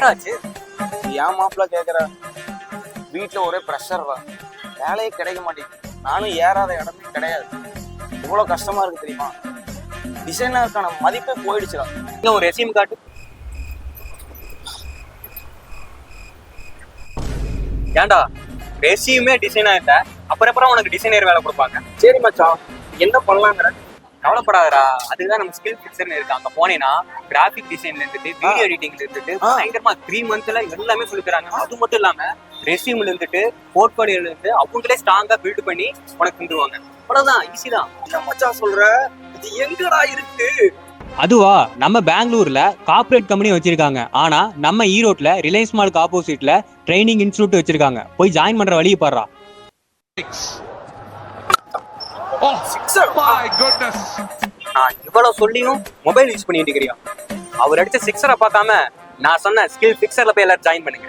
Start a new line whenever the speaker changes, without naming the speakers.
ஏனாச்சு?
ஏன் மாப்பிள்ள கேக்குற? வீட்டுல ஒரே ப்ரெஷர் தான், வேலையே கிடைக்க மாட்டேங்குது. நானும் ஏறாத இடமே கிடையாது. இவ்வளவு கஷ்டமா இருக்கு தெரியுமா? டிசைனருக்கான மதிப்பே போயிடுச்சுடா.
இன்னும் ஒரு ரெசியூம் காட்டு. ஏன்டா ரெசியூமே டிசைனா இல்ல, அப்புறம் உனக்கு டிசைனர் வேலை கொடுப்பாங்க?
சரி மச்சான், என்ன பண்ணலாங்கிற?
கவலைப்படாதடா, அதுதான் நம்ம ஸ்கில் ஃபிக்சர்னு இருக்கு. அங்க போனேன்னா கிராஃபிக் டிசைன்ல இருந்துட்டு வீடியோ எடிட்டிங்ல இருந்துட்டு பயங்கரமா 3 monthsல எல்லாமே சொல்லி தராங்க. அது மட்டும் இல்லாம ரெசியூம்ல இருந்துட்டு போர்ட்ஃபோலியோல இருந்து அவங்களே ஸ்ட்ராங்கா பில்ட் பண்ணி உனக்கு தந்துருவாங்க. அவ்வளவுதான், ஈஸி தான்.
என்ன மச்சான் சொல்ற? இது எங்கடா இருக்கு?
அதுவா, நம்ம பெங்களூர்ல கார்ப்பரேட் கம்பெனி வச்சிருக்காங்க. ஆனா நம்ம ஈரோட்ல ரிலையன்ஸ் மாலுக்கு ஆப்போசிட்ல ட்ரைனிங் இன்ஸ்டிடியூட் வச்சிருக்காங்க. போய் ஜாயின் பண்ற வழியை பாடுறா.
நான் இவ்வளவு சொல்லியும் மொபைல் யூஸ் பண்ணிட்டு இருக்கிறியா? அவர் அடிச்ச சிக்ஸரை பார்க்காம நான் சொன்ன ஸ்கில் ஃபிக்சர்ல போய் எல்லாரும் ஜாயின் பண்ணுங்க.